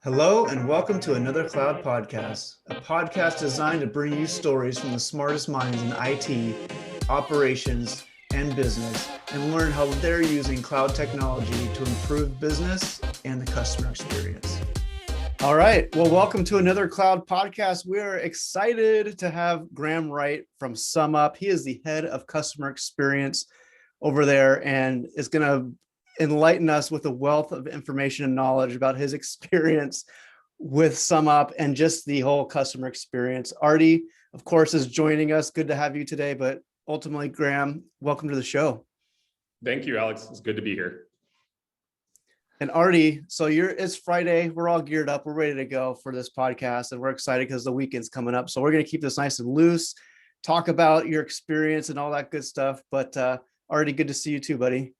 Hello and welcome to another Cloud Podcast, a podcast designed to bring you stories from the smartest minds in IT, operations, and business, and learn how they're using cloud technology to improve business and the customer experience. All right, well, welcome to another Cloud Podcast. We're excited to have Graham Wright from SumUp. He is the head of customer experience over there and is going to enlighten us with a wealth of information and knowledge about his experience with SumUp and just the whole customer experience. Artie, of course, is joining us. Good to have you today, but ultimately, Graham, welcome to the show. Thank you, Alex. It's good to be here. And Artie, so it's Friday. We're all geared up. We're ready to go for this podcast, and we're excited because the weekend's coming up. So we're going to keep this nice and loose, talk about your experience and all that good stuff. But Artie, good to see you too, buddy.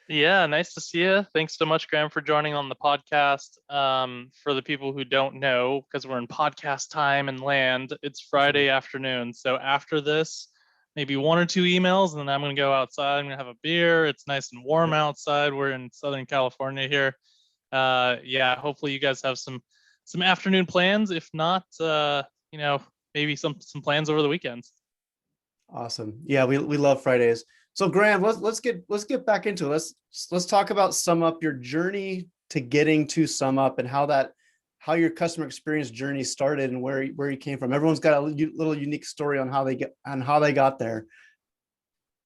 Yeah, nice to see you. Thanks so much, Graham, for joining on the podcast. For the people who don't know, because we're in podcast time and land, it's Friday afternoon. So after this, maybe one or two emails, and then I'm going to go outside. I'm going to have a beer. It's nice and warm outside. We're in Southern California here. Yeah, hopefully you guys have some afternoon plans. If not, maybe some plans over the weekends. Awesome. Yeah, we love Fridays. So Graham, let's get back into it. Let's talk about SumUp, your journey to getting to SumUp, and how your customer experience journey started and where you came from. Everyone's got a little unique story on how they got there.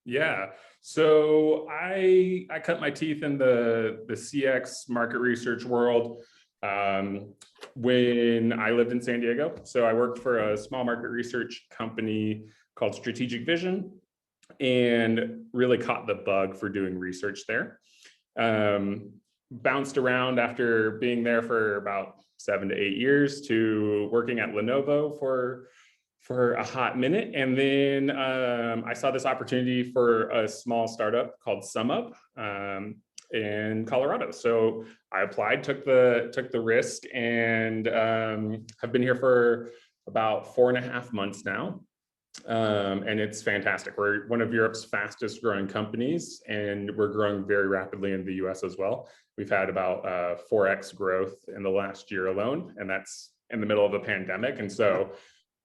Yeah. So I cut my teeth in the CX market research world when I lived in San Diego. So I worked for a small market research company called Strategic Vision, and really caught the bug for doing research there. Bounced around after being there for about 7 to 8 years to working at Lenovo for a hot minute. And then I saw this opportunity for a small startup called SumUp in Colorado. So I applied, took the risk, and have been here for about 4.5 months now. And it's fantastic. We're one of Europe's fastest growing companies, and we're growing very rapidly in the US as well. We've had about 4x growth in the last year alone, and that's in the middle of a pandemic. And so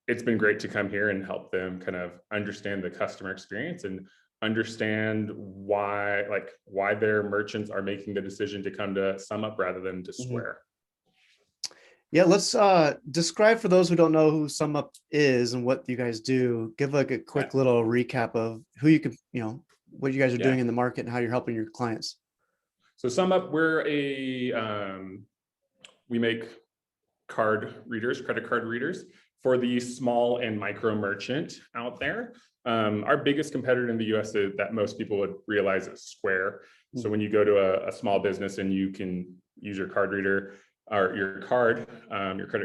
it's been great to come here and help them kind of understand the customer experience and understand why their merchants are making the decision to come to SumUp rather than to Square. Yeah, let's describe for those who don't know who SumUp is and what you guys do. Give a quick little recap of who you could, what you guys are doing in the market and how you're helping your clients. So SumUp, we make credit card readers for the small and micro merchant out there. Our biggest competitor in the US that most people would realize is Square. So when you go to a small business and you can use your card reader, or your credit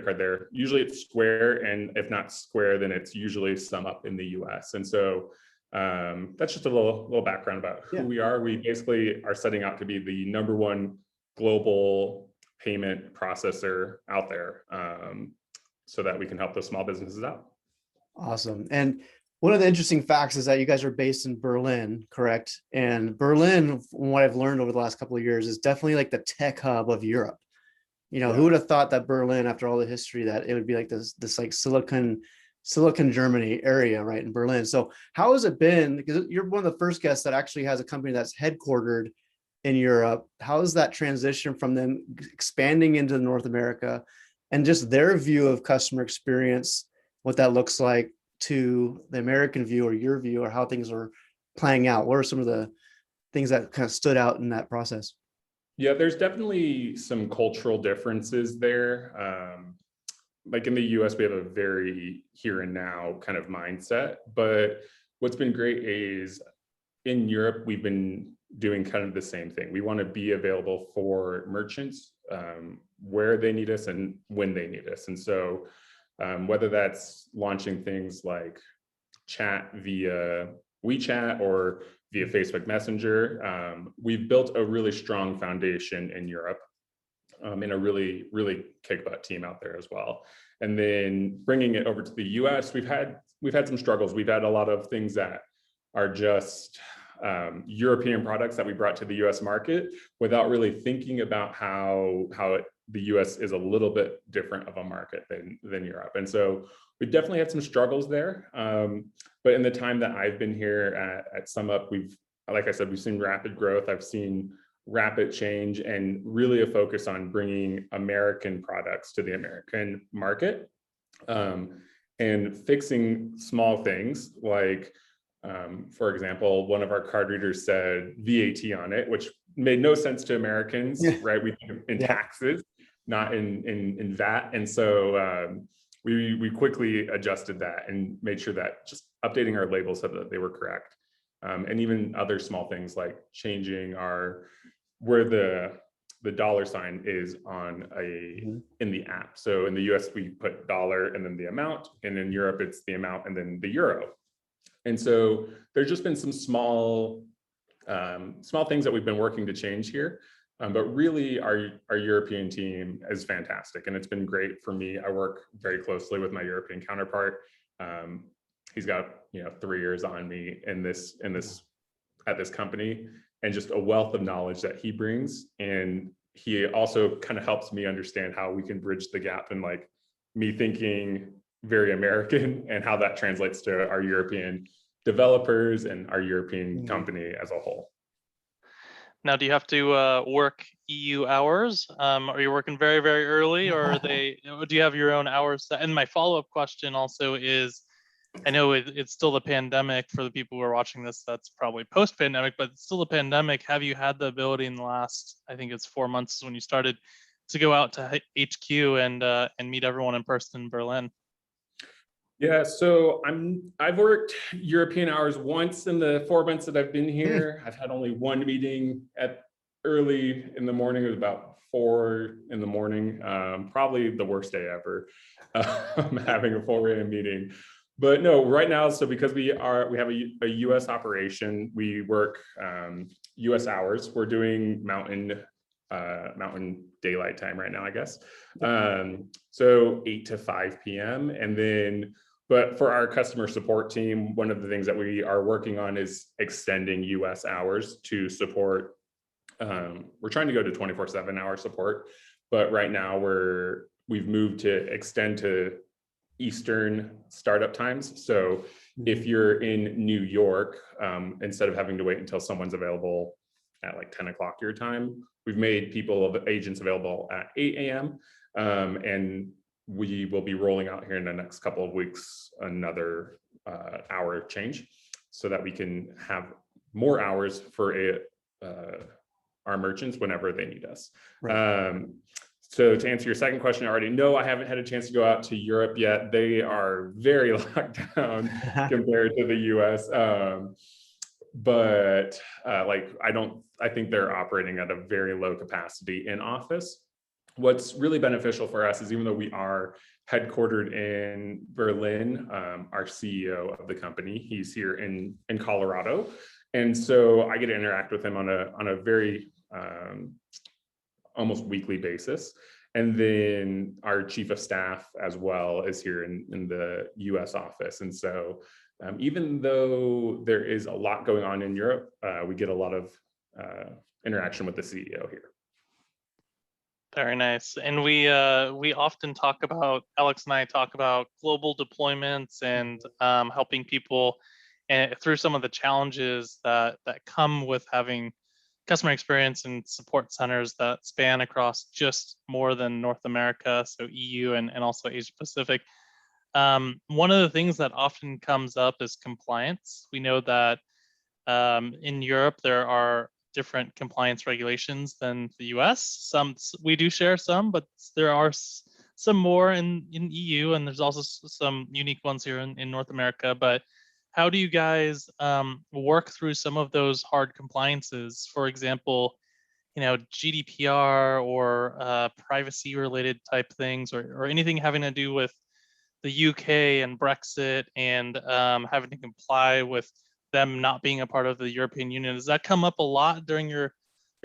card there, usually it's Square, and if not Square, then it's usually SumUp in the US. And so that's just a little background about who we are. We basically are setting out to be the #1 global payment processor out there, so that we can help those small businesses out. Awesome. And one of the interesting facts is that you guys are based in Berlin, correct? And Berlin, from what I've learned over the last couple of years, is definitely like the tech hub of Europe. Who would have thought that Berlin, after all the history, that it would be like this like Silicon Germany area, right, in Berlin. So how has it been? Because you're one of the first guests that actually has a company that's headquartered in Europe. How is that transition from them expanding into North America and just their view of customer experience, what that looks like, to the American view or your view, or how things are playing out? What are some of the things that kind of stood out in that process? Yeah, there's definitely some cultural differences there. Like in the US, we have a very here and now kind of mindset. But what's been great is in Europe, we've been doing kind of the same thing. We want to be available for merchants where they need us and when they need us. And so whether that's launching things like chat via WeChat or via Facebook Messenger, we've built a really strong foundation in Europe, and a really, really kick-butt team out there as well. And then bringing it over to the US, we've had some struggles. We've had a lot of things that are just European products that we brought to the US market without really thinking about how it the US is a little bit different of a market than Europe. And so we've definitely had some struggles there. But in the time that I've been here at SumUp, like I said, we've seen rapid growth. I've seen rapid change and really a focus on bringing American products to the American market, and fixing small things like, for example, one of our card readers said VAT on it, which made no sense to Americans, right? We think in taxes, not in VAT. And so we quickly adjusted that and made sure that just updating our labels so that they were correct. And even other small things like changing where the dollar sign is on in the app. So in the US, we put dollar and then the amount, and in Europe, it's the amount and then the euro. And so there's just been some small things that we've been working to change here. But really our European team is fantastic, and it's been great for me. I work very closely with my European counterpart. He's got 3 years on me at this company, and just a wealth of knowledge that he brings. And he also kind of helps me understand how we can bridge the gap in like me thinking very American and how that translates to our European developers and our European company as a whole. Now, do you have to work EU hours? Are you working very, very early, or do you have your own hours? And my follow-up question also is, I know it's still the pandemic for the people who are watching this, that's probably post-pandemic, but it's still a pandemic. Have you had the ability in the last, I think it's 4 months when you started, to go out to HQ and meet everyone in person in Berlin? Yeah, so I've worked European hours once in the 4 months that I've been here. I've had only one meeting at early in the morning. It was about 4 in the morning. Probably the worst day ever, having a 4 a.m. meeting. But no, right now, so because we have a US operation, we work US hours. We're doing mountain daylight time right now, I guess. So 8 to 5 p.m. And then, but for our customer support team, one of the things that we are working on is extending US hours to support. We're trying to go to 24/7 hour support, but right now we've moved to extend to Eastern startup times. So if you're in New York, instead of having to wait until someone's available at like 10 o'clock your time, we've made agents available at 8 a.m. And we will be rolling out here in the next couple of weeks another hour change, so that we can have more hours for our merchants whenever they need us. Right. So to answer your second question, I haven't had a chance to go out to Europe yet. They are very locked down compared to the US. But I think they're operating at a very low capacity in office. What's really beneficial for us is, even though we are headquartered in Berlin, our CEO of the company, he's here in Colorado. And so I get to interact with him on a very almost weekly basis. And then our chief of staff as well is here in the US office. And so even though there is a lot going on in Europe, we get a lot of interaction with the CEO here. Very nice. And we often talk about, Alex and I talk about global deployments and helping people through some of the challenges that come with having customer experience and support centers that span across just more than North America, so EU and also Asia Pacific. One of the things that often comes up is compliance. We know that in Europe there are different compliance regulations than the US. Some we do share some, but there are some more in EU, and there's also some unique ones here in North America. But how do you guys work through some of those hard compliances? For example, GDPR or privacy related type things, or anything having to do with the UK and Brexit and having to comply with them not being a part of the European Union. Does that come up a lot during your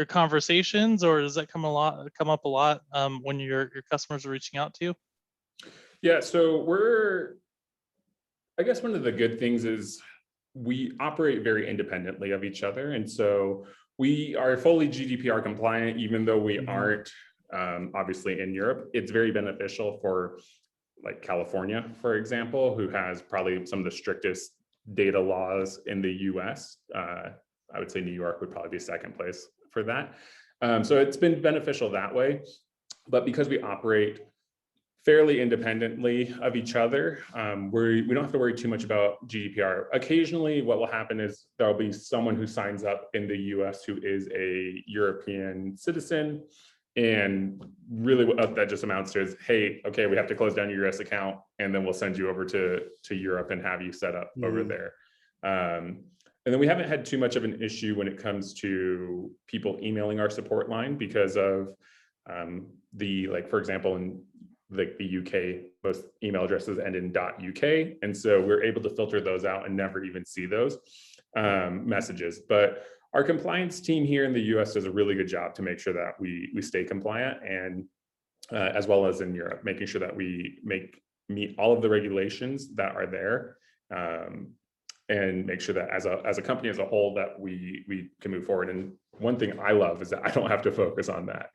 conversations, or does that come up a lot when your customers are reaching out to you? Yeah, so I guess one of the good things is we operate very independently of each other. And so we are fully GDPR compliant, even though we aren't obviously in Europe. It's very beneficial for like California, for example, who has probably some of the strictest data laws in the US. I would say New York would probably be second place for that. So it's been beneficial that way. But because we operate fairly independently of each other, we don't have to worry too much about GDPR. Occasionally, what will happen is there'll be someone who signs up in the US who is a European citizen. And really what that just amounts to is, hey, okay, we have to close down your US account, and then we'll send you over to Europe and have you set up over there. And then we haven't had too much of an issue when it comes to people emailing our support line because of like, for example, in like the UK, most email addresses end in .uk. And so we're able to filter those out and never even see those messages. But our compliance team here in the US does a really good job to make sure that we stay compliant, and as well as in Europe, making sure that we meet all of the regulations that are there, and make sure that as a company as a whole that we can move forward. And one thing I love is that I don't have to focus on that.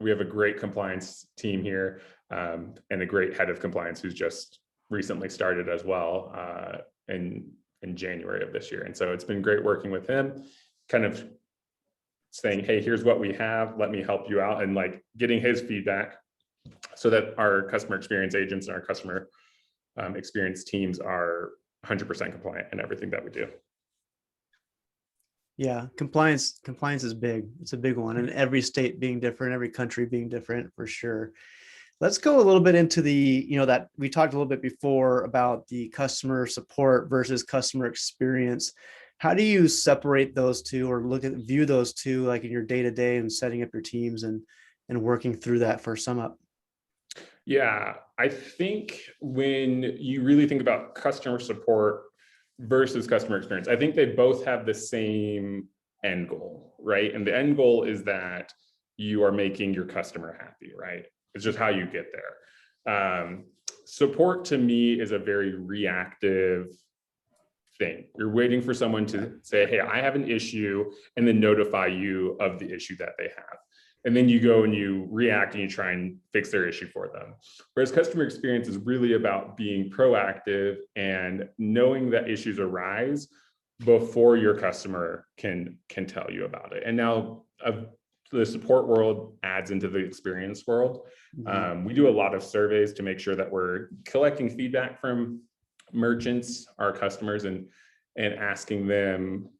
We have a great compliance team here, and a great head of compliance who's just recently started as well in January of this year. And so it's been great working with him, kind of saying, hey, here's what we have, let me help you out, and like getting his feedback so that our customer experience agents and our customer experience teams are 100% compliant in everything that we do. Yeah, compliance is big. It's a big one, and every state being different, every country being different, for sure. Let's go a little bit into the, that we talked a little bit before about the customer support versus customer experience. How do you separate those two, or view those two, like in your day-to-day and setting up your teams and working through that for SumUp? Yeah, I think when you really think about customer support versus customer experience, I think they both have the same end goal, right? And the end goal is that you are making your customer happy, right? It's just how you get there. Support to me is a very reactive thing. You're waiting for someone to say, hey, I have an issue, and then notify you of the issue that they have. And then you go and you react and you try and fix their issue for them. Whereas customer experience is really about being proactive and knowing that issues arise before your customer can tell you about it. And now the support world adds into the experience world. We do a lot of surveys to make sure that we're collecting feedback from merchants, our customers, and asking them,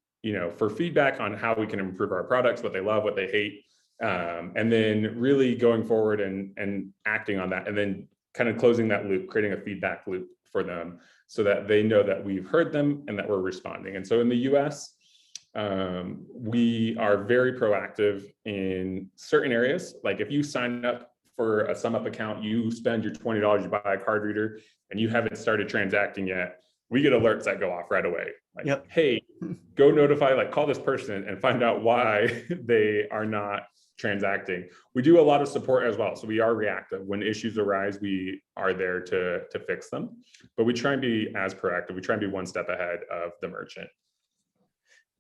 for feedback on how we can improve our products, what they love, what they hate. And then really going forward and acting on that, and then kind of closing that loop, creating a feedback loop for them so that they know that we've heard them and that we're responding. And so in the US, we are very proactive in certain areas. Like if you sign up for a SumUp account, you spend your $20, you buy a card reader, and you haven't started transacting yet, we get alerts that go off right away. Like, hey, go notify, like call this person and find out why they are not transacting. We do a lot of support as well. So we are reactive. When issues arise, we are there to fix them, but we try and be as proactive. We try and be one step ahead of the merchant.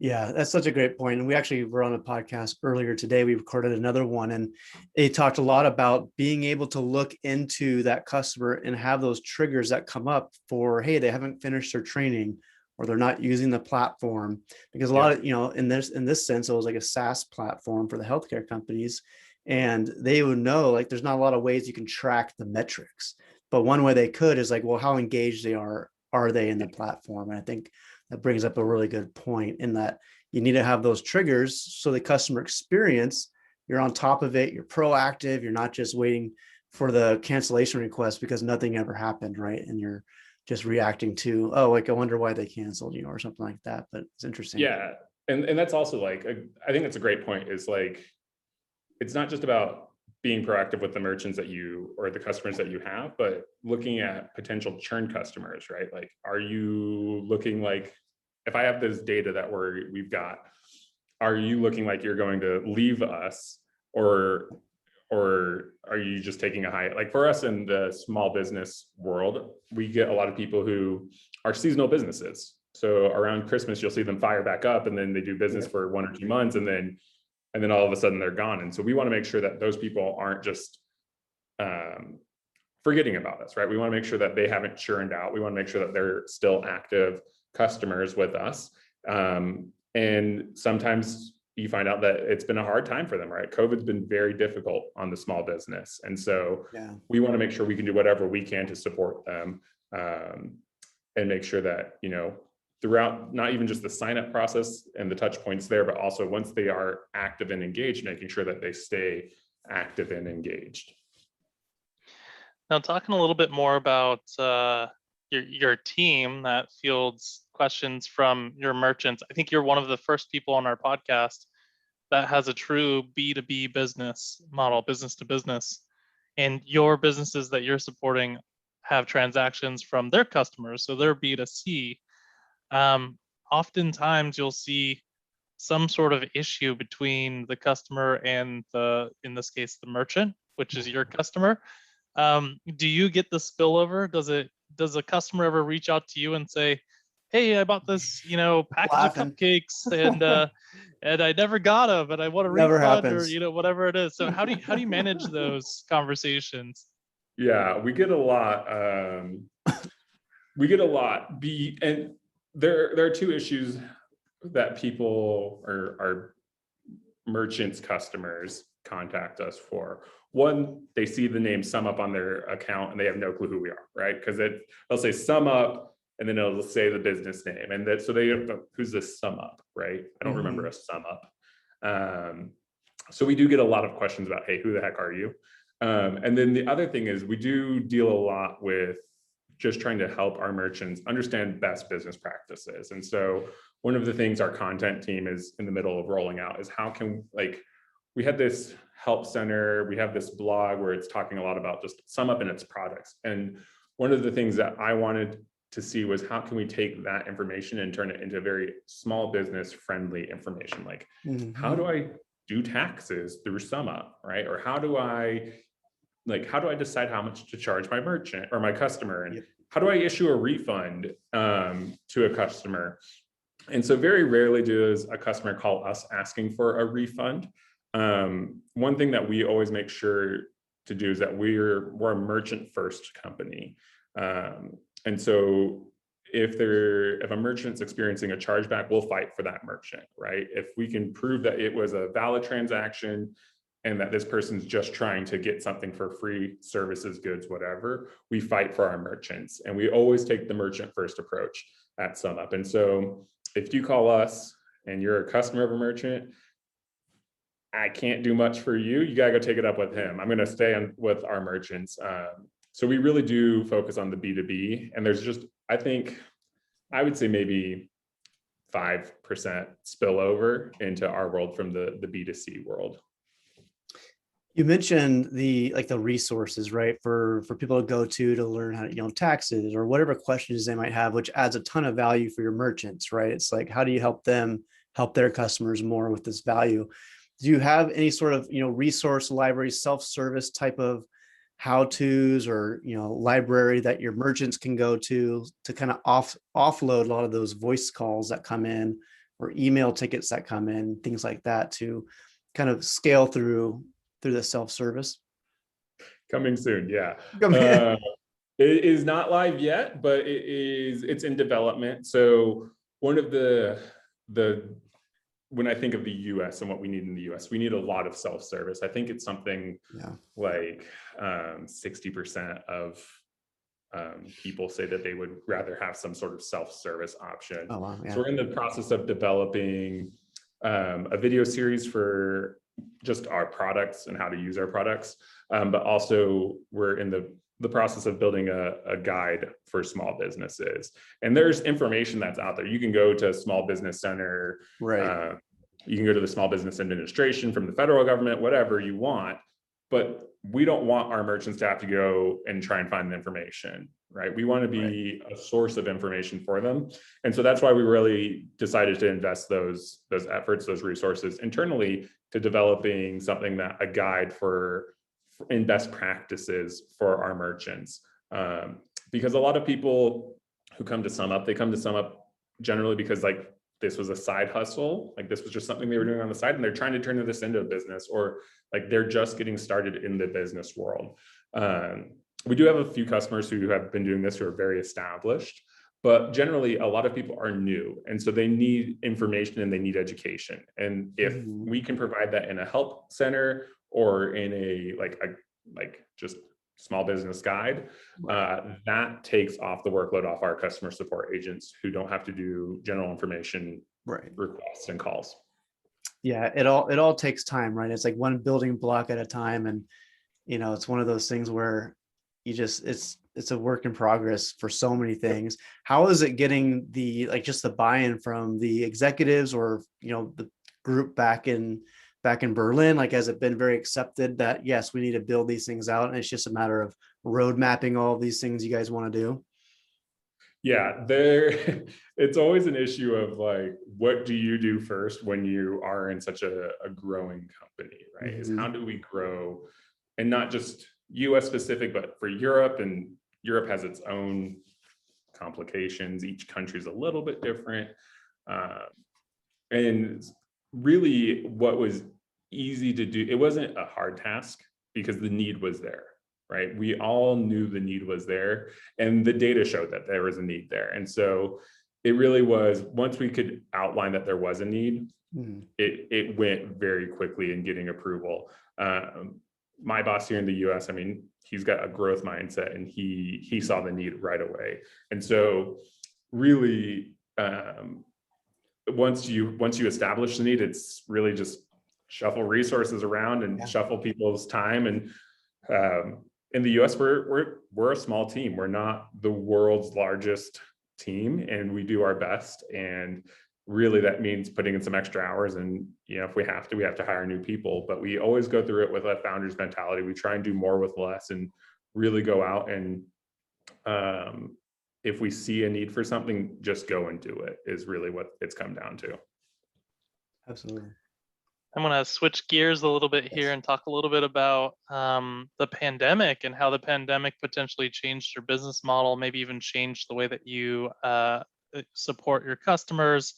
Yeah, that's such a great point. And we actually were on a podcast earlier today. We recorded another one, and it talked a lot about being able to look into that customer and have those triggers that come up for, hey, they haven't finished their training, or they're not using the platform. Because a lot of, in this sense, it was like a SaaS platform for the healthcare companies. And they would know, like, there's not a lot of ways you can track the metrics. But one way they could is like, well, how engaged are they in the platform? And I think that brings up a really good point, in that you need to have those triggers so the customer experience, you're on top of it, you're proactive, you're not just waiting for the cancellation request because nothing ever happened, right? And you're just reacting to, oh, like, I wonder why they canceled, or something like that. But it's interesting. Yeah. And that's also like, I think that's a great point, is like, it's not just about being proactive with the merchants that you, or the customers that you have, but looking at potential churn customers, right? Like, are you looking like, if I have this data that we've got, are you looking like you're going to leave us, or are you just taking a high, like for us in the small business world, we get a lot of people who are seasonal businesses. So around Christmas, you'll see them fire back up, and then they do business for 1 or 2 months, and then and then all of a sudden they're gone. And so we want to make sure that those people aren't just forgetting about us, right? We want to make sure that they haven't churned out. We want to make sure that they're still active customers with us. And sometimes you find out that it's been a hard time for them, right? COVID's been very difficult on the small business. And so we want to make sure we can do whatever we can to support them, and make sure that, throughout not even just the sign up process and the touch points there, but also once they are active and engaged, making sure that they stay active and engaged. Now, talking a little bit more about your team that fields questions from your merchants. I think you're one of the first people on our podcast that has a true B2B business model, business to business, and your businesses that you're supporting have transactions from their customers, so they're B2C. Oftentimes you'll see some sort of issue between the customer and in this case, the merchant, which is your customer. Do you get the spillover? Does a customer ever reach out to you and say, hey, I bought this, package of cupcakes and I never got them and I want a refund happens. Or, whatever it is. So how do you manage those conversations? Yeah, we get a lot. And there are two issues that people or our merchants customers contact us for. One, they see the name SumUp on their account and they have no clue who we are, right? Because they'll say SumUp and then it'll say the business name, and so they go, who's this SumUp, right? I don't remember a SumUp. So we do get a lot of questions about, hey, who the heck are you? And then the other thing is we do deal a lot with just trying to help our merchants understand best business practices. And so one of the things our content team is in the middle of rolling out is how can, we had this help center, we have this blog where it's talking a lot about just SumUp and its products. And one of the things that I wanted to see was how can we take that information and turn it into very small business friendly information? Like, how do I do taxes through SumUp, right? Or how do I decide how much to charge my merchant or my customer? And how do I issue a refund to a customer? And so very rarely does a customer call us asking for a refund. One thing that we always make sure to do is that we're a merchant first company. And so if a merchant's experiencing a chargeback, we'll fight for that merchant, right? If we can prove that it was a valid transaction and that this person's just trying to get something for free, services, goods, whatever, we fight for our merchants. And we always take the merchant first approach at SumUp. And so if you call us and you're a customer of a merchant, I can't do much for you. You gotta go take it up with him. I'm gonna stay on with our merchants. So we really do focus on the B2B, and there's just, I would say maybe 5% spillover into our world from the B2C world. You mentioned the resources, right? For people to go to learn how to, taxes or whatever questions they might have, which adds a ton of value for your merchants, right? It's like, how do you help them help their customers more with this value? Do you have any sort of, resource library, self-service type of how-tos or, library that your merchants can go to kind of offload a lot of those voice calls that come in or email tickets that come in, things like that, to kind of scale through the self-service? Coming soon, yeah. It is not live yet, but it's in development. So one of when I think of the US and what we need in the US, we need a lot of self-service. I think it's something like 60% of people say that they would rather have some sort of self-service option. Oh, wow, yeah. So we're in the process of developing a video series for just our products and how to use our products. But also we're in the process of building a guide for small businesses. And there's information that's out there. You can go to Small Business Center, right? You can go to the Small Business Administration from the federal government, whatever you want, but we don't want our merchants to have to go and try and find the information, right? We want to be a source of information for them. And so that's why we really decided to invest those efforts, those resources internally to developing something a guide in best practices for our merchants. Because a lot of people who come to SumUp, they come to SumUp generally because this was a side hustle, like this was just something they were doing on the side, and they're trying to turn this into a business, or like they're just getting started in the business world. We do have a few customers who have been doing this who are very established, but generally a lot of people are new. And so they need information and they need education. And if we can provide that in a help center or in a just small business guide, that takes off the workload off our customer support agents who don't have to do general information requests and calls. Yeah, it all takes time, right? It's like one building block at a time. And, it's one of those things where it's a work in progress for so many things. How is it getting just the buy-in from the executives or, the group back in Berlin? Like, has it been very accepted that, yes, we need to build these things out, and it's just a matter of road mapping all of these things you guys want to do? Yeah, it's always an issue of like, what do you do first when you are in such a growing company, right? Is how do we grow, and not just US specific, but for Europe, and Europe has its own complications. Each country is a little bit different. And really what was easy to do, it wasn't a hard task because the need was there, right? We all knew the need was there, and the data showed that there was a need there. And so it really was, once we could outline that there was a need, it went very quickly in getting approval. My boss here in the US, I mean, he's got a growth mindset, and he saw the need right away. And so really, once you establish the need, it's really just shuffle resources around and shuffle people's time. And in the US, we're a small team. We're not the world's largest team, and we do our best. And really that means putting in some extra hours, and if we have to hire new people, but we always go through it with a founder's mentality. We try and do more with less, and really go out and if we see a need for something, just go and do it, is really what it's come down to. Absolutely. I'm going to switch gears a little bit here and talk a little bit about the pandemic and how the pandemic potentially changed your business model, maybe even changed the way that you support your customers.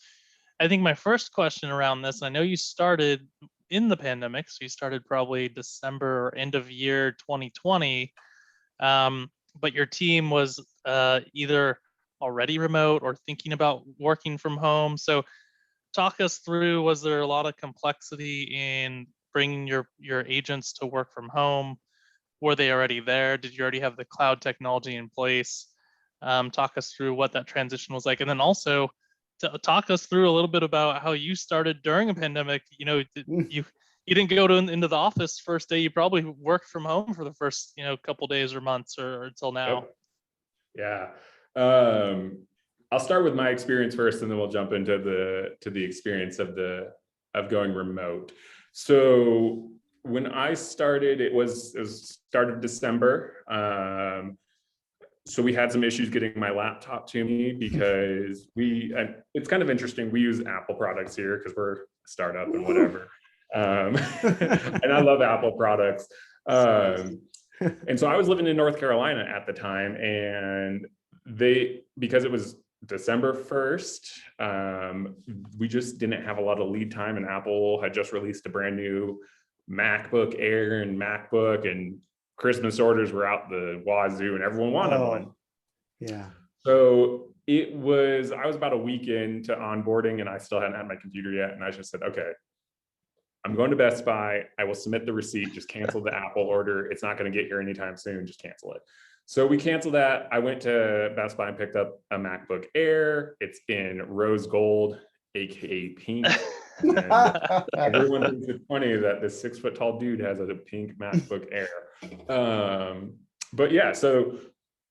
I think my first question around this, I know you started in the pandemic, so you started probably December or end of year 2020, but your team was either already remote or thinking about working from home. So talk us through, was there a lot of complexity in bringing your agents to work from home? Were they already there? Did you already have the cloud technology in place? Talk us through what that transition was like. And then also to talk us through a little bit about how you started during a pandemic. You didn't go into the office first day. You probably worked from home for the first, couple days or months or until now. Yeah. I'll start with my experience first, and then we'll jump into the experience of going remote. So when I started, it was start of December. So we had some issues getting my laptop to me because it's kind of interesting. We use Apple products here because we're a startup and whatever. And I love Apple products. And so I was living in North Carolina at the time, and because it was December 1st, we just didn't have a lot of lead time, and Apple had just released a brand new MacBook Air and MacBook, and Christmas orders were out the wazoo, and everyone wanted one. Yeah. So I was about a week into onboarding, and I still hadn't had my computer yet. And I just said, okay, I'm going to Best Buy. I will submit the receipt, just cancel the Apple order. It's not going to get here anytime soon. Just cancel it. So we canceled that. I went to Best Buy and picked up a MacBook Air. It's in rose gold, AKA pink. And everyone thinks it's funny that this 6 foot tall dude has a pink MacBook Air. But yeah, so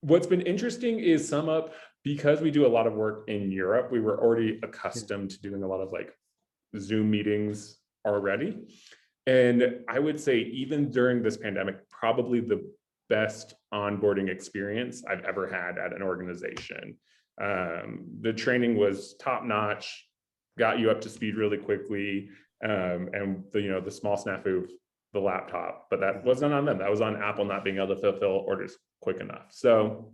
what's been interesting is SumUp, because we do a lot of work in Europe, we were already accustomed to doing a lot of like Zoom meetings already. And I would say even during this pandemic, probably the best onboarding experience I've ever had at an organization. The training was top notch, got you up to speed really quickly. And the small snafu, the laptop, but that wasn't on them. That was on Apple not being able to fulfill orders quick enough. So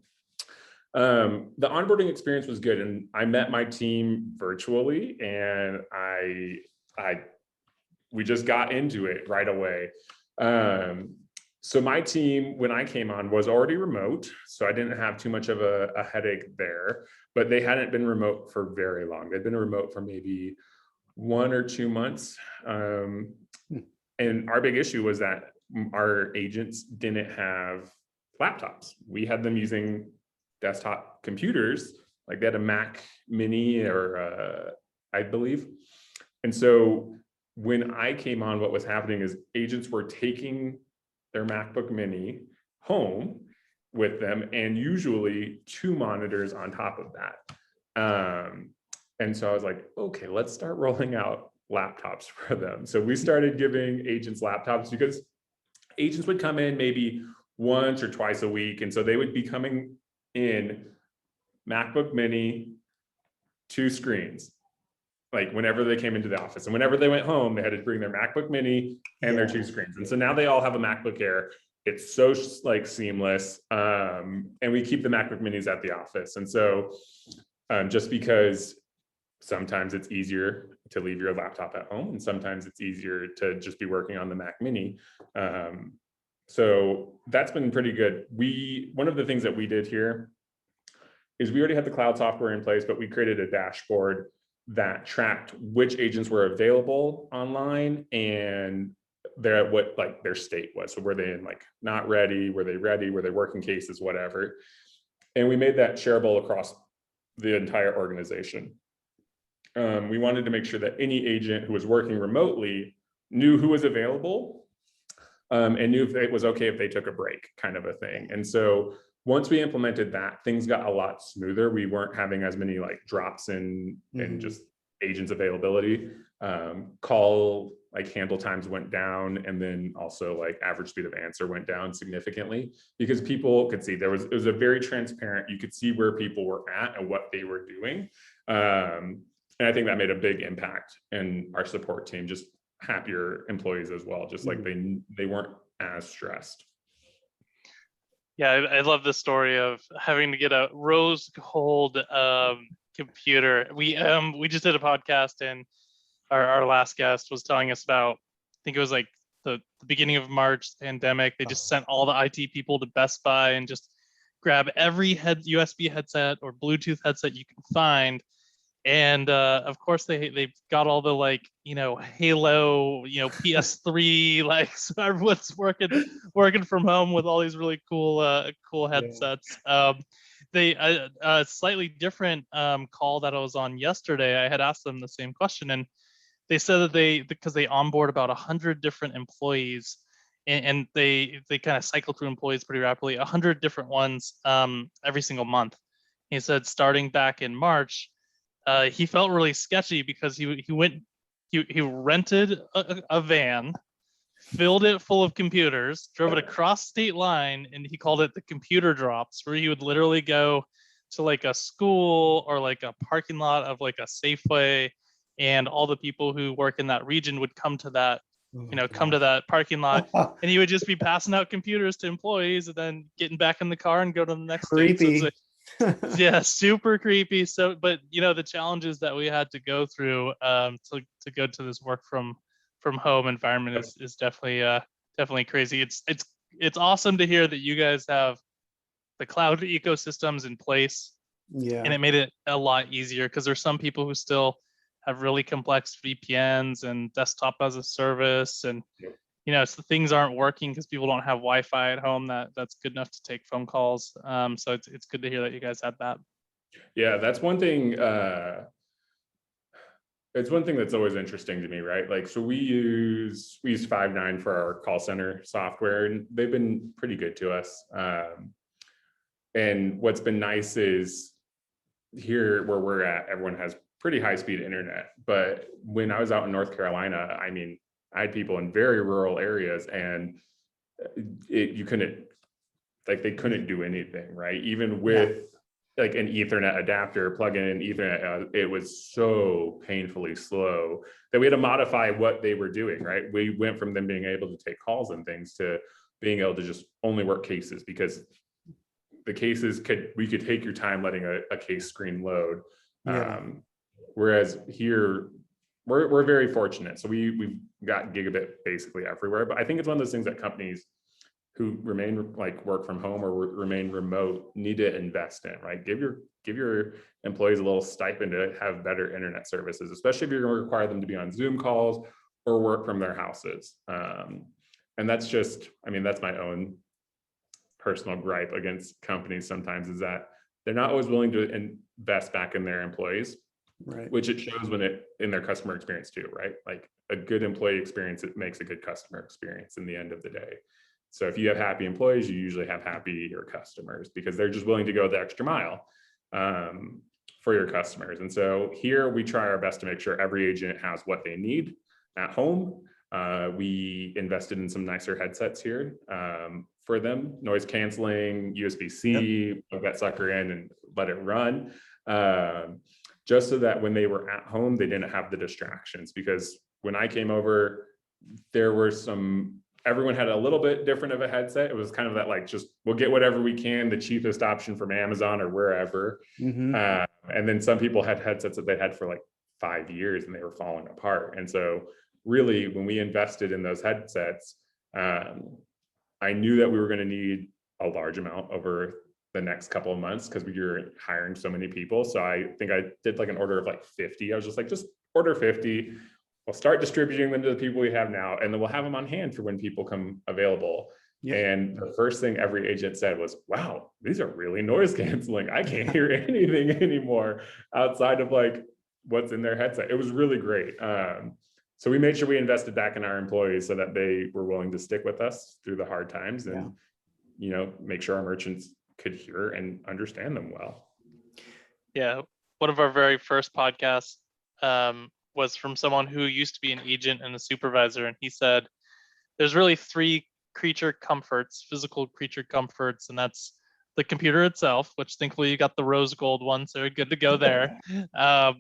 The onboarding experience was good, and I met my team virtually, and we just got into it right away. So my team, when I came on, was already remote, so I didn't have too much of a headache there, but they hadn't been remote for very long. They'd been remote for maybe 1 or 2 months. And our big issue was that our agents didn't have laptops. We had them using desktop computers, like they had a Mac Mini or I believe. And so when I came on, what was happening is agents were taking their MacBook Mini home with them, and usually 2 monitors on top of that. And so I was like, okay, let's start rolling out laptops for them. So we started giving agents laptops because agents would come in maybe once or twice a week. And so they would be coming in MacBook Mini, 2 screens, like whenever they came into the office. And whenever they went home, they had to bring their MacBook Mini and their 2 screens. And so now they all have a MacBook Air. It's so like seamless. And we keep the MacBook Minis at the office. And so just because sometimes it's easier to leave your laptop at home, and sometimes it's easier to just be working on the Mac Mini. So that's been pretty good. One of the things that we did here is we already had the cloud software in place, but we created a dashboard that tracked which agents were available online and what like their state was. So were they in like not ready? Were they ready? Were they working cases, whatever? And we made that shareable across the entire organization. We wanted to make sure that any agent who was working remotely knew who was available and knew if it was okay if they took a break, kind of a thing. And so once we implemented that, things got a lot smoother. We weren't having as many like drops in just agents availability. Call like handle times went down, and then also like average speed of answer went down significantly because people could see it was a very transparent. You could see where people were at and what they were doing. And I think that made a big impact in our support team, just happier employees as well, just like they weren't as stressed. Yeah, I love the story of having to get a rose gold computer. We just did a podcast, and our last guest was telling us about, I think it was like the beginning of March, the pandemic. They just sent all the IT people to Best Buy and just grab every USB headset or Bluetooth headset you can find. And of course they got all the like, Halo, PS3, like, so everyone's working from home with all these really cool headsets. They a slightly different call that I was on yesterday, I had asked them the same question, and they said that because they onboard about 100 different employees, and they kind of cycle through employees pretty rapidly, 100 different ones every single month. He said starting back in March, he felt really sketchy because he rented a van, filled it full of computers, drove it across state line, and he called it the computer drops, where he would literally go to like a school or like a parking lot of like a Safeway, and all the people who work in that region would come to that come to that parking lot, and he would just be passing out computers to employees and then getting back in the car and go to the next Creepy. state. So yeah, super creepy. So, but the challenges that we had to go through to go to this work from home environment is definitely crazy. It's awesome to hear that you guys have the cloud ecosystems in place. Yeah. And it made it a lot easier, because there's some people who still have really complex VPNs and desktop as a service, and so things aren't working because people don't have Wi-Fi at home that's good enough to take phone calls. So it's good to hear that you guys had that. Yeah, that's one thing. It's one thing that's always interesting to me, right? Like, so we use Five9 for our call center software, and they've been pretty good to us. And what's been nice is here where we're at, everyone has pretty high speed internet. But when I was out in North Carolina, I mean, I had people in very rural areas, and they couldn't do anything, right? Even with like an Ethernet adapter, plug in Ethernet, it was so painfully slow that we had to modify what they were doing, right? We went from them being able to take calls and things to being able to just only work cases, because the cases we could take your time letting a case screen load. Yeah. Whereas here, we're very fortunate. So we've got gigabit basically everywhere. But I think it's one of those things that companies who remain like work from home or remain remote need to invest in, right? Give your employees a little stipend to have better internet services, especially if you're going to require them to be on Zoom calls or work from their houses. And that's just, I mean, that's my own personal gripe against companies sometimes, is that they're not always willing to invest back in their employees, Right. which it shows in their customer experience too, right? Like a good employee experience, it makes a good customer experience in the end of the day. So if you have happy employees, you usually have happier customers because they're just willing to go the extra mile for your customers. And so here we try our best to make sure every agent has what they need at home. We invested in some nicer headsets here for them, noise canceling, USB-C, plug that sucker in and let it run. Just so that when they were at home, they didn't have the distractions. Because when I came over, there were everyone had a little bit different of a headset. It was kind of that like, just we'll get whatever we can, the cheapest option from Amazon or wherever. Mm-hmm. And then some people had headsets that they had for like 5 years and they were falling apart. And so really, when we invested in those headsets, I knew that we were going to need a large amount over the next couple of months because we were hiring so many people. So I think I did like an order of like 50. I was just like, just order 50. We'll start distributing them to the people we have now, and then we'll have them on hand for when people come available. Yeah. And the first thing every agent said was, wow, these are really noise canceling. I can't hear anything anymore outside of like what's in their headset. It was really great. So we made sure we invested back in our employees so that they were willing to stick with us through the hard times and, make sure our merchants could hear and understand them well. Yeah. One of our very first podcasts was from someone who used to be an agent and a supervisor. And he said, there's really 3 creature comforts, physical creature comforts, and that's the computer itself, which thankfully you got the rose gold one, so you're good to go there. A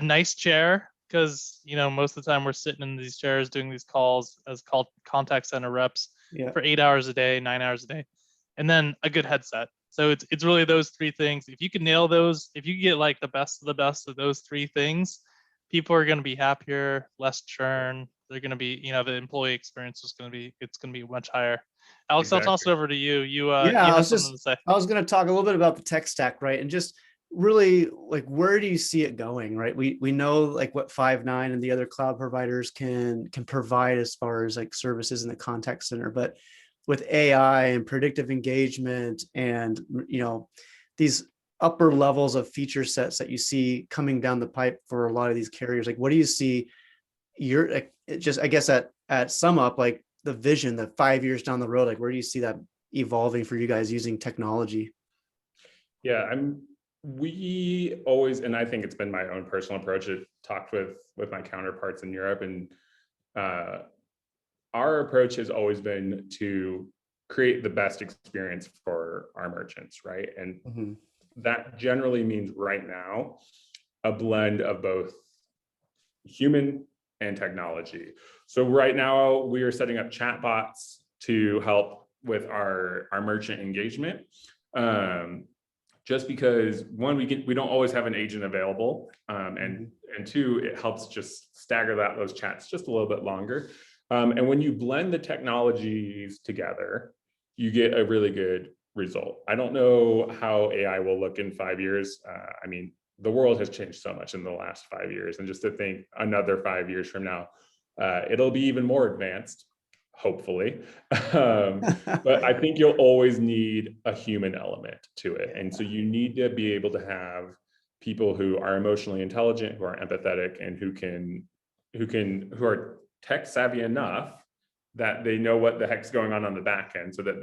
nice chair, because most of the time we're sitting in these chairs doing these calls as called contact center reps for 8 hours a day, 9 hours a day, and then a good headset. So it's really those 3 things. If you can nail those, if you get like the best of the best of those 3 things, people are going to be happier, less churn. They're going to be, the employee experience is going to be much higher. Alex, exactly. I'll toss it over to you. You have something to say. I was going to talk a little bit about the tech stack, right? And just really like, where do you see it going, right? We know like what Five9 and the other cloud providers can provide as far as like services in the contact center, but with AI and predictive engagement and, these upper levels of feature sets that you see coming down the pipe for a lot of these carriers, like what do you see I guess at SumUp, like the vision, the 5 years down the road, like where do you see that evolving for you guys using technology? Yeah, we always, and I think it's been my own personal approach, I've talked with my counterparts in Europe, and our approach has always been to create the best experience for our merchants, right? And that generally means right now a blend of both human and technology. So right now we are setting up chatbots to help with our merchant engagement. Just because one, we don't always have an agent available, and 2, it helps just stagger those chats just a little bit longer. And when you blend the technologies together, you get a really good result. I don't know how AI will look in 5 years. The world has changed so much in the last 5 years, and just to think another 5 years from now, it'll be even more advanced, hopefully. But I think you'll always need a human element to it. And so you need to be able to have people who are emotionally intelligent, who are empathetic, and who are tech savvy enough that they know what the heck's going on the back end, so that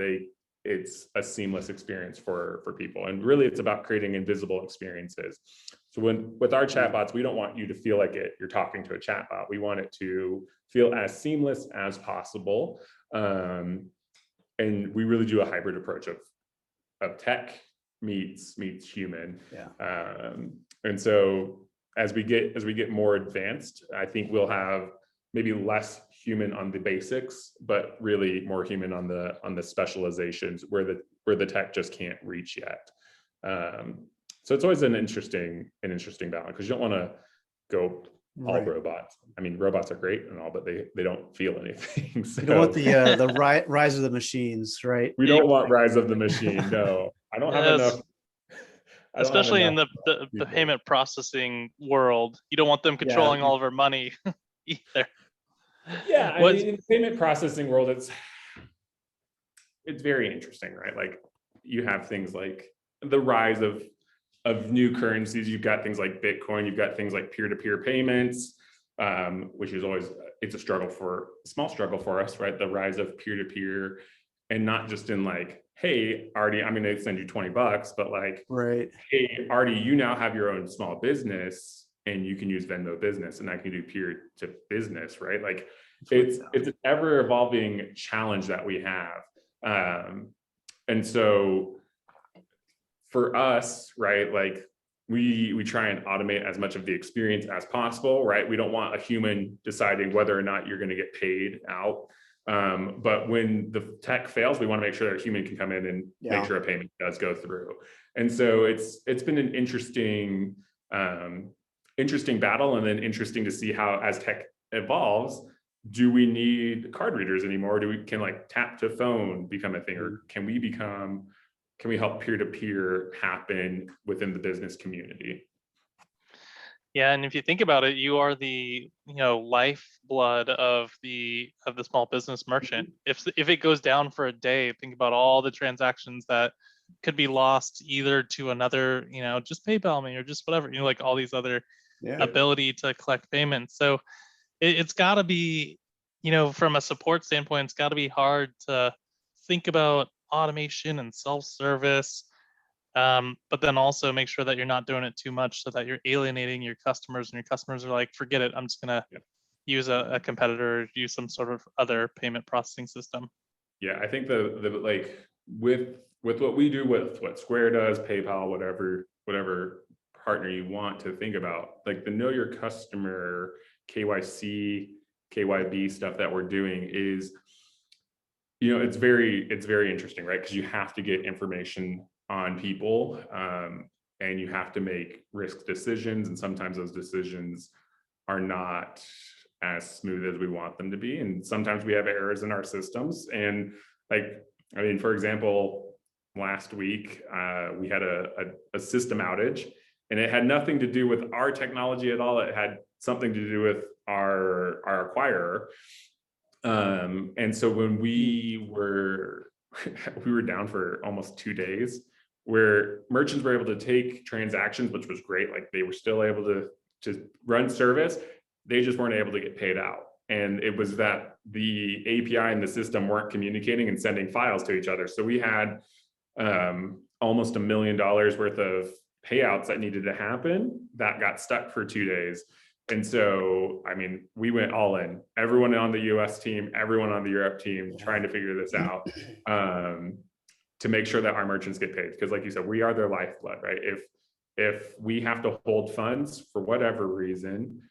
it's a seamless experience for people. And really it's about creating invisible experiences. So with our chatbots, we don't want you to feel like you're talking to a chatbot. We want it to feel as seamless as possible. And we really do a hybrid approach of tech meets human. And so as we get more advanced, I think we'll have maybe less human on the basics, but really more human on the specializations where the tech just can't reach yet. So it's always an interesting balance, because you don't want to go all robots. I mean, robots are great and all, but they don't feel anything. So You don't want the rise of the machines, right? we don't want rise of the machine. No, I don't have enough. Especially in the payment processing world, you don't want them controlling all of our money either. Yeah, I mean, in the payment processing world, it's very interesting, right? Like, you have things like the rise of new currencies. You've got things like Bitcoin. You've got things like peer-to-peer payments, which is always, it's a small struggle for us, right? The rise of peer-to-peer, and not just in like, hey, Artie, I'm going to send you $20, but like, hey, Artie, you now have your own small business and you can use Venmo Business, and I can do peer to business, right? Like, it's an ever evolving challenge that we have. And so for us, right, like we try and automate as much of the experience as possible, right? We don't want a human deciding whether or not you're going to get paid out. But when the tech fails, we want to make sure that a human can come in and make sure a payment does go through. And so it's been an interesting battle, and then interesting to see how, as tech evolves, do we need card readers anymore? Can like tap to phone become a thing, or can we help peer-to-peer happen within the business community? Yeah, and if you think about it, you are the lifeblood of the small business merchant. If it goes down for a day, think about all the transactions that could be lost either to another, just PayPal me or just whatever, like all these other ability to collect payments. So it's got to be, from a support standpoint, it's got to be hard to think about automation and self-service. But then also make sure that you're not doing it too much so that you're alienating your customers, and your customers are like, forget it, I'm just gonna use a competitor, or use some sort of other payment processing system. Yeah, I think the like with what we do, with what Square does, PayPal, whatever partner you want to think about, like the know your customer KYC, KYB stuff that we're doing is, it's very interesting, right? Because you have to get information on people, and you have to make risk decisions, and sometimes those decisions are not as smooth as we want them to be, and sometimes we have errors in our systems. And like, I mean, for example, last week we had a system outage, and it had nothing to do with our technology at all. It had something to do with our acquirer. And so when we were down for almost 2 days, where merchants were able to take transactions, which was great. Like, they were still able to run service. They just weren't able to get paid out. And it was that the API and the system weren't communicating and sending files to each other. So we had almost $1 million worth of payouts that needed to happen that got stuck for 2 days. And so, I mean, we went all in, everyone on the US team, everyone on the Europe team, trying to figure this out, to make sure that our merchants get paid. Because like you said, we are their lifeblood, right? If we have to hold funds for whatever reason,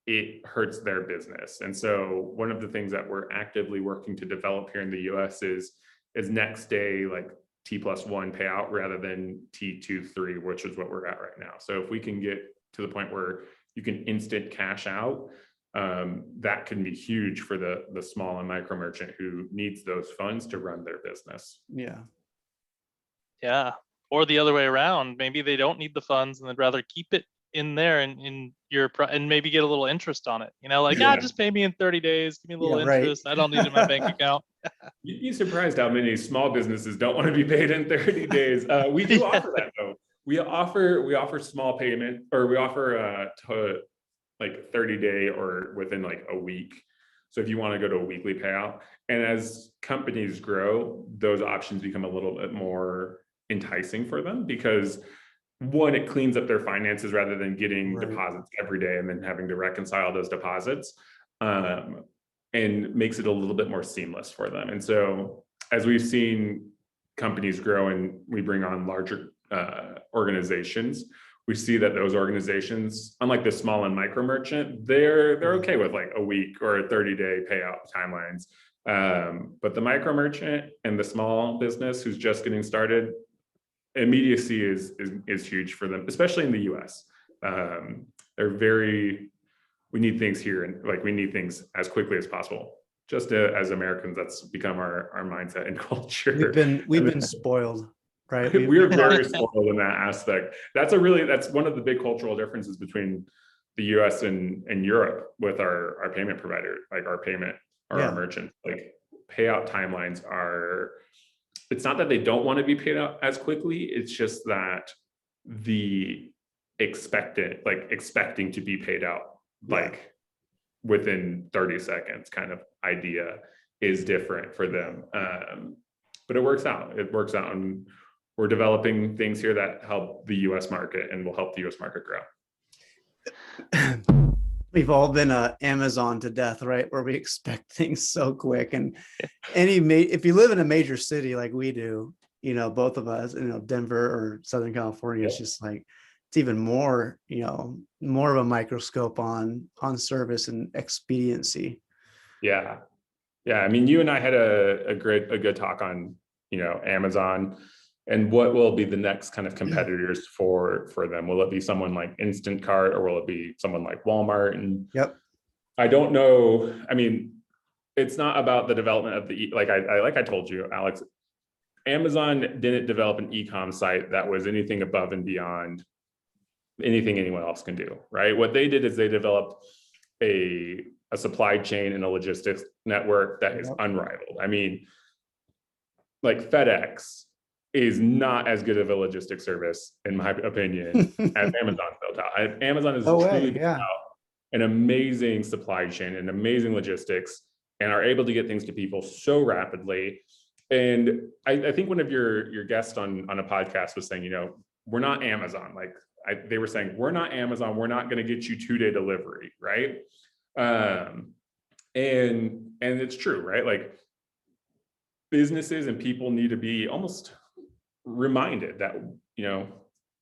it hurts their business. And so one of the things that we're actively working to develop here in the US is next day, like T+1 payout rather than T+2-3, which is what we're at right now. So if we can get to the point where you can instant cash out, that can be huge for the small and micro merchant who needs those funds to run their business. Yeah. Or the other way around, maybe they don't need the funds and they'd rather keep it in there and maybe get a little interest on it. Just pay me in 30 days, give me a little interest. I don't need it in my bank account. You'd be surprised how many small businesses don't want to be paid in 30 days. We do offer that though. We offer small payment, or we offer like 30-day or within like a week. So if you want to go to a weekly payout, and as companies grow, those options become a little bit more enticing for them, because one, it cleans up their finances rather than getting deposits every day and then having to reconcile those deposits, and makes it a little bit more seamless for them. And so as we've seen companies grow and we bring on larger organizations, we see that those organizations, unlike the small and micro merchant, they're okay with like a week or a 30-day payout timelines. But the micro merchant and the small business who's just getting started, immediacy is huge for them, especially in the US. We need things here, and like we need things as quickly as possible. Just as Americans, that's become our mindset and culture. We've been spoiled, right? We're very spoiled in that aspect. That's one of the big cultural differences between the US and Europe with our payment provider, like our merchant. Like payout timelines it's not that they don't want to be paid out as quickly, it's just that the expecting to be paid out like within 30 seconds kind of idea is different for them. But it works out, and we're developing things here that help the US market and will help the US market grow. We've all been Amazon to death, right? Where we expect things so quick. And if you live in a major city like we do, both of us, Denver or Southern California, it's just like, it's even more, more of a microscope on service and expediency. Yeah. I mean, you and I had a good talk on, Amazon and what will be the next kind of competitors for them. Will it be someone like Instacart, or will it be someone like Walmart? And I don't know. I mean, it's not about the development of like I told you, Alex, Amazon didn't develop an e-com site that was anything above and beyond anything anyone else can do, right? What they did is they developed a supply chain and a logistics network that is unrivaled. I mean, like FedEx is not as good of a logistics service, in my opinion, as Amazon's built out. Amazon is truly built out an amazing supply chain and amazing logistics, and are able to get things to people so rapidly. And I think one of your guests on a podcast was saying, we're not Amazon. Like they were saying, we're not Amazon. We're not going to get you 2-day delivery, right? And it's true, right? Like businesses and people need to be almost reminded that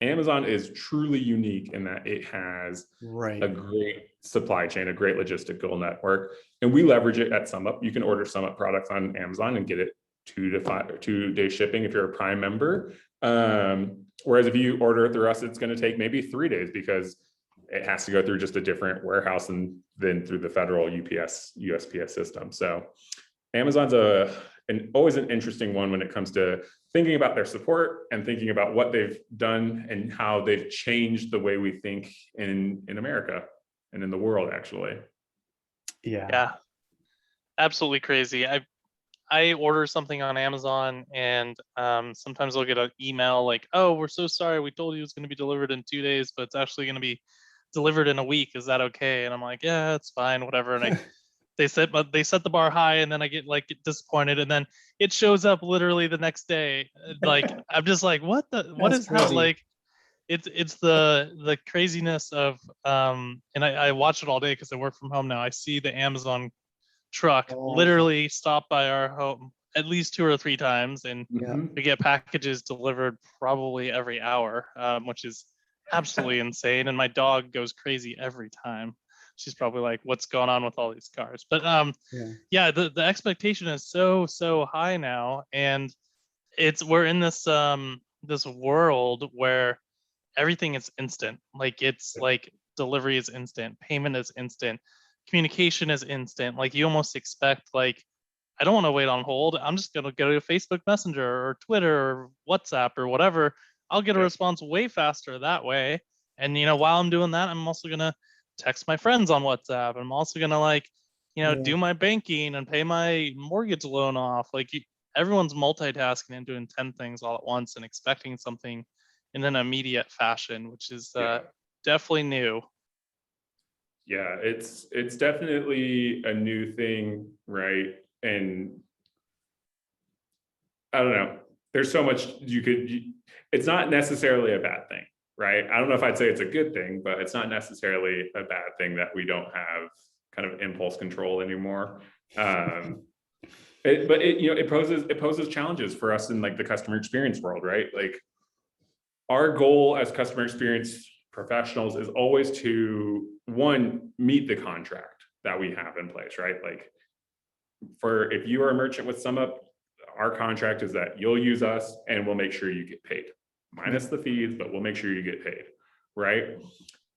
Amazon is truly unique in that it has a great supply chain, a great logistical network, and we leverage it at SumUp. You can order SumUp products on Amazon and get it 2-day shipping if you're a Prime member. Whereas if you order it through us, it's going to take maybe 3 days because it has to go through just a different warehouse than through the federal USPS system. So Amazon's always an interesting one when it comes to thinking about their support and thinking about what they've done and how they've changed the way we think in America and in the world, actually. Yeah, absolutely crazy. I order something on Amazon, and sometimes I'll get an email like, "Oh, we're so sorry. We told you it was going to be delivered in 2 days, but it's actually going to be delivered in a week. Is that okay?" And I'm like, "Yeah, it's fine, whatever." And they set the bar high, and then I get disappointed, and then it shows up literally the next day. Like I'm just like, what is crazy. How like it's the craziness of and I watch it all day because I work from home now. I see the Amazon truck literally stop by our home at least 2 or 3 times, and we get packages delivered probably every hour, which is absolutely insane. And my dog goes crazy every time. She's probably like, what's going on with all these cars? But the expectation is so high now, and we're in this this world where everything is instant. Like it's like delivery is instant, payment is instant, communication is instant. Like you almost expect, like, I don't want to wait on hold. I'm just gonna go to Facebook Messenger or Twitter or WhatsApp or whatever. I'll get a response way faster that way. And while I'm doing that, I'm also gonna text my friends on WhatsApp. I'm also gonna do my banking and pay my mortgage loan off. Like everyone's multitasking and doing 10 things all at once and expecting something in an immediate fashion, which is definitely new. Yeah, it's definitely a new thing, right? And I don't know. There's so much it's not necessarily a bad thing, right? I don't know if I'd say it's a good thing, but it's not necessarily a bad thing that we don't have kind of impulse control anymore. It poses challenges for us in like the customer experience world, right? Like our goal as customer experience professionals is always to, one, meet the contract that we have in place, right? Like if you are a merchant with SumUp, our contract is that you'll use us and we'll make sure you get paid, minus the fees, but we'll make sure you get paid, right?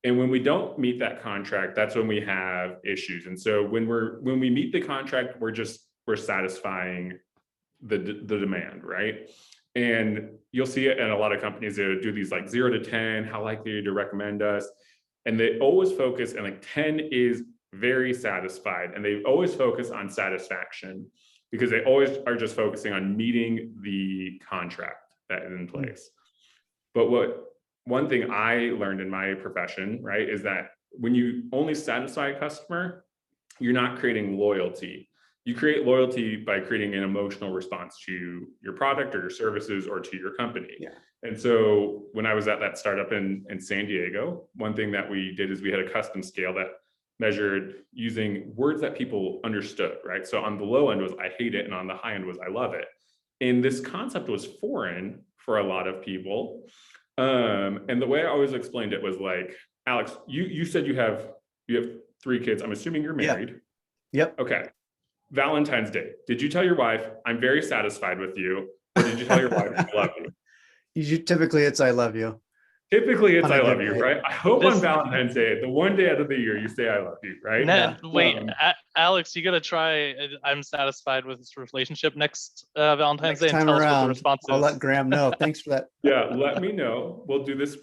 And when we don't meet that contract, that's when we have issues. And so when we meet the contract, we're satisfying the demand, right? And you'll see it in a lot of companies that do these like 0 to 10, how likely to recommend us. And they always focus, and like 10 is very satisfied. And they always focus on satisfaction because they always are just focusing on meeting the contract that is in place. But one thing I learned in my profession, right, is that when you only satisfy a customer, you're not creating loyalty. You create loyalty by creating an emotional response to your product or your services or to your company. Yeah. And so when I was at that startup in San Diego, one thing that we did is we had a custom scale that measured using words that people understood, right? So on the low end was I hate it, and on the high end was I love it. And this concept was foreign for a lot of people. And the way I always explained it was like, Alex, you said you have 3 kids. I'm assuming you're married. Yep. Okay. Valentine's Day. Did you tell your wife, I'm very satisfied with you? Or did you tell your wife, I love you? Typically it's I love you. Typically it's On a I love good you, day. right? I hope on Valentine's Day, the one day out of the year, you say I love you, right? Wait, Alex, you gotta try I'm satisfied with this relationship next Valentine's Day, and Time tell us what the around, response I'll is. let Graham know. Thanks for that. Yeah, let me know. We'll do this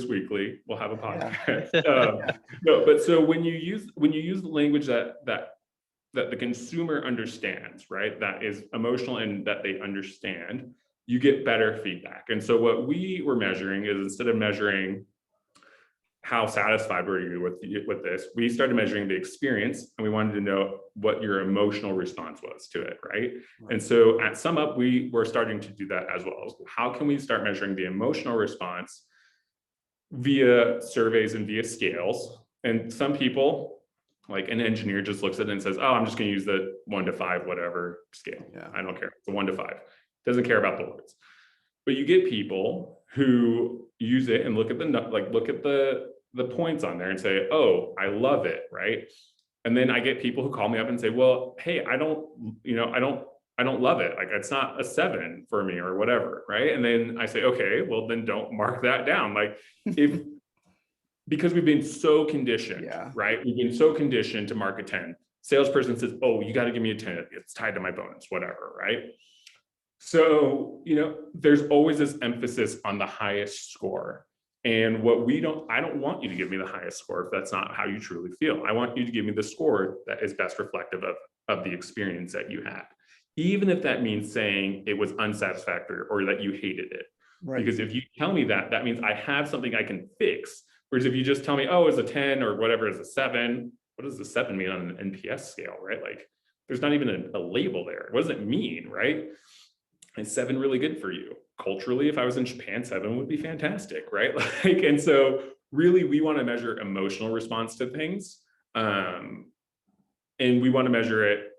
weekly. We'll have a podcast. Yeah. No, but so when you use the language that the consumer understands, right? That is emotional and that they understand, you get better feedback. And so what we were measuring is, instead of measuring how satisfied were you with this, we started measuring the experience, and we wanted to know what your emotional response was to it, right? And so at SumUp, we were starting to do that as well. How can we start measuring the emotional response via surveys and via scales? And some people, like an engineer, just looks at it and says, oh, I'm just going to use the 1 to 5, whatever scale. Yeah. I don't care. It's a 1 to 5. Doesn't care about the words. But you get people who use it and look at the points on there and say, oh, I love it, right? And then I get people who call me up and say, well, hey, I don't love it. Like, it's not a 7 for me or whatever, right? And then I say, okay, well then don't mark that down. Like, because we've been so conditioned, right? We've been so conditioned to mark a 10. Salesperson says, oh, you got to give me a 10. It's tied to my bonus, whatever, right? So, there's always this emphasis on the highest score. And I don't want you to give me the highest score if that's not how you truly feel. I want you to give me the score that is best reflective of the experience that you had, even if that means saying it was unsatisfactory or that you hated it. Right. Because if you tell me that, that means I have something I can fix. Whereas if you just tell me, oh, it's a 10 or whatever is a 7, what does the 7 mean on an NPS scale, right? Like, there's not even a label there. What does it mean, right? Is 7 really good for you? Culturally, if I was in Japan, 7 would be fantastic, right? And so really we want to measure emotional response to things. And we want to measure it.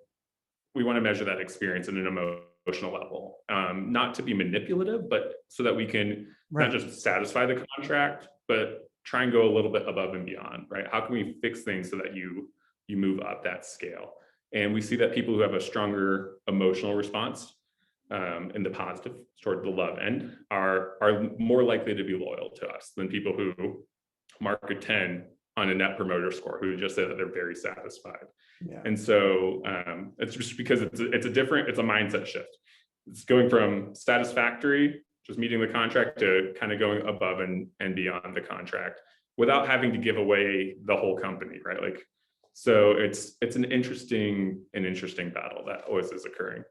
We want to measure that experience in an emotional level, not to be manipulative, but so that we can not just satisfy the contract, but try and go a little bit above and beyond, right? How can we fix things so that you move up that scale? And we see that people who have a stronger emotional response in the positive toward the love end are more likely to be loyal to us than people who mark a 10 on a net promoter score, who just say that they're very satisfied. Yeah. And so it's just because it's a mindset shift. It's going from satisfactory, just meeting the contract, to kind of going above and beyond the contract without having to give away the whole company, right? Like, so it's an interesting battle that always is occurring.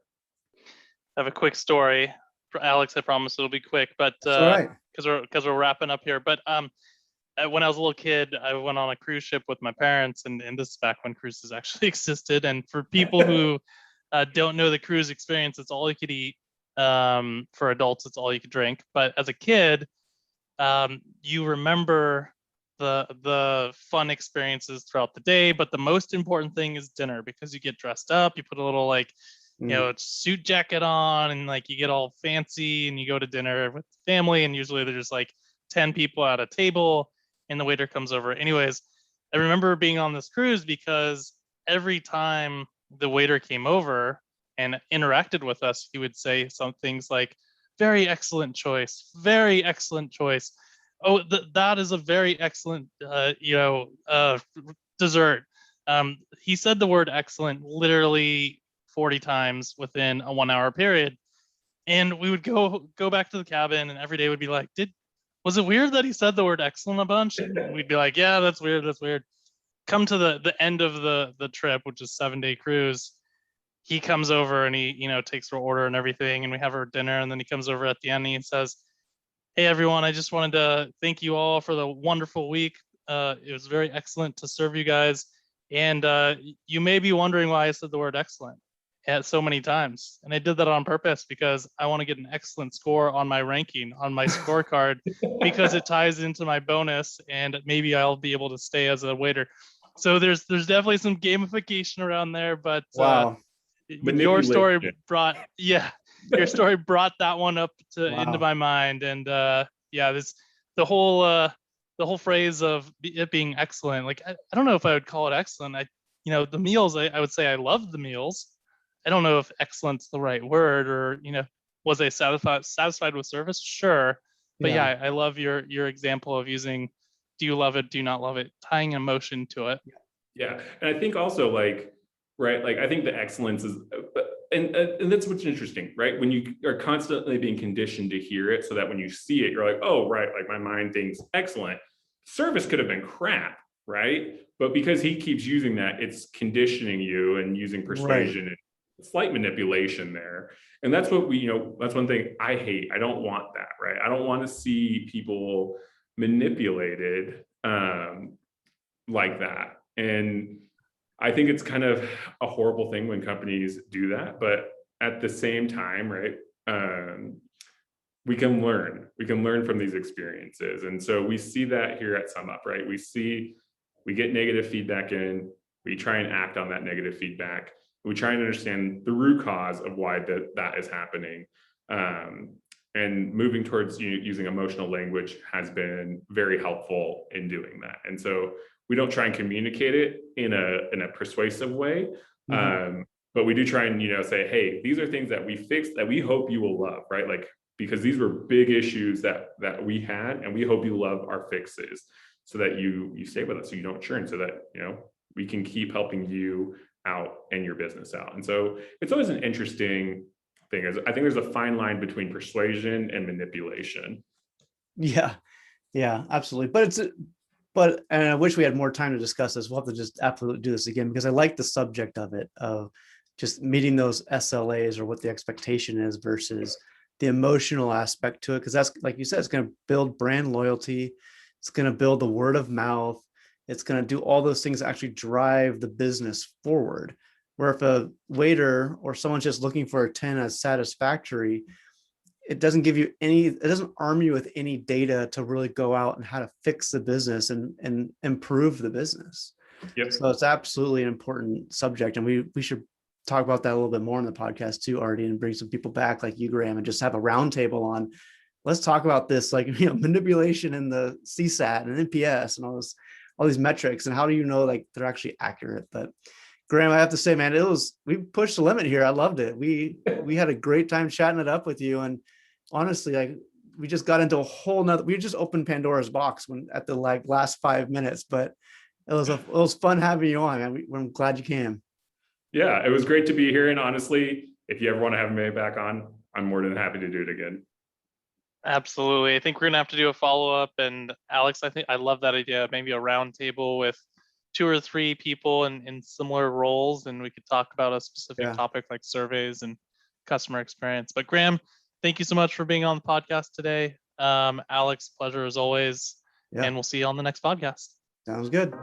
I have a quick story for Alex. I promise it'll be quick, but because we're wrapping up here. But when I was a little kid, I went on a cruise ship with my parents, and this is back when cruises actually existed. And for people who don't know the cruise experience, it's all you could eat. For adults, it's all you could drink. But as a kid, you remember the fun experiences throughout the day. But the most important thing is dinner, because you get dressed up, you put a little suit jacket on, and like you get all fancy, and you go to dinner with family, and usually they're just like 10 people at a table and the waiter comes over. Anyways, I remember being on this cruise because every time the waiter came over and interacted with us, he would say some things like, very excellent choice, very excellent choice. Oh, that is a very excellent, dessert. He said the word excellent literally 40 times within a 1 hour period. And we would go back to the cabin and every day would be like, was it weird that he said the word excellent a bunch? And we'd be like, yeah, that's weird. That's weird. Come to the end of the trip, which is 7-day cruise. He comes over and he, takes our order and everything. And we have our dinner. And then he comes over at the end and he says, hey, everyone, I just wanted to thank you all for the wonderful week. It was very excellent to serve you guys. And you may be wondering why I said the word excellent so many times. And I did that on purpose because I want to get an excellent score on my ranking, on my scorecard, because it ties into my bonus and maybe I'll be able to stay as a waiter. So there's definitely some gamification around there, but Wow. Your story brought that one up into my mind. And the whole phrase of it being excellent, like I don't know if I would call it excellent. The meals, I would say I loved the meals. I don't know if excellent's the right word, or was I satisfied with service? Sure. But yeah, I love your example of using do you love it, do you not love it, tying emotion to it. Yeah. And I think also right, I think the excellence is, and that's what's interesting, right? When you are constantly being conditioned to hear it so that when you see it, you're like, oh, right, like my mind thinks excellent. Service could have been crap, right? But because he keeps using that, it's conditioning you and using persuasion and slight manipulation there. And that's what that's one thing I hate. I don't want that, right? I don't want to see people manipulated like that. And I think it's kind of a horrible thing when companies do that, but at the same time, right, we can learn from these experiences. And so we see that here at SumUp, right? We get negative feedback in, we try and act on that negative feedback. We try and understand the root cause of why that is happening. And moving towards using emotional language has been very helpful in doing that. And so we don't try and communicate it in a persuasive way, but we do try and say, hey, these are things that we fixed that we hope you will love, right? Like, because these were big issues that we had, and we hope you love our fixes, so that you stay with us, so you don't churn, so that we can keep helping you out and your business out. And so it's always an interesting thing. I think there's a fine line between persuasion and manipulation. Yeah, absolutely. And I wish we had more time to discuss this. We'll have to just absolutely do this again, because I like the subject of it, of just meeting those SLAs, or what the expectation is versus the emotional aspect to it. Because that's, like you said, it's going to build brand loyalty. It's going to build the word of mouth. It's going to do all those things that actually drive the business forward. Where if a waiter or someone's just looking for a 10 as satisfactory, it doesn't arm you with any data to really go out and how to fix the business and improve the business. Yep. So it's absolutely an important subject. And we should talk about that a little bit more in the podcast too, Artie, and bring some people back like you, Graham, and just have a roundtable on, let's talk about this, manipulation in the CSAT and NPS and all these metrics, and how do you know they're actually accurate. But Graham, I have to say, man, we pushed the limit here. I loved it. We had a great time chatting it up with you. And honestly, we just got into a whole nother, we just opened Pandora's box at the last 5 minutes, but it was fun having you on, man. I'm glad you came. Yeah, it was great to be here. And honestly, if you ever want to have me back on, I'm more than happy to do it again. Absolutely. I think we're going to have to do a follow-up. And Alex, I think I love that idea. Maybe a round table with 2 or 3 people in similar roles, and we could talk about a specific topic like surveys and customer experience. But Graham, thank you so much for being on the podcast today. Alex, pleasure as always. And we'll see you on the next podcast. Sounds good.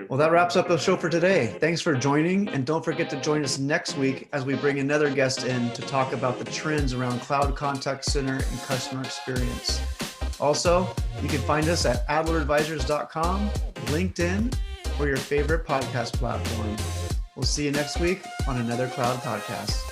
Well, that wraps up the show for today. Thanks for joining, and don't forget to join us next week as we bring another guest in to talk about the trends around cloud contact center and customer experience. Also, you can find us at adleradvisors.com, LinkedIn, or your favorite podcast platform. We'll see you next week on another Cloud Podcast.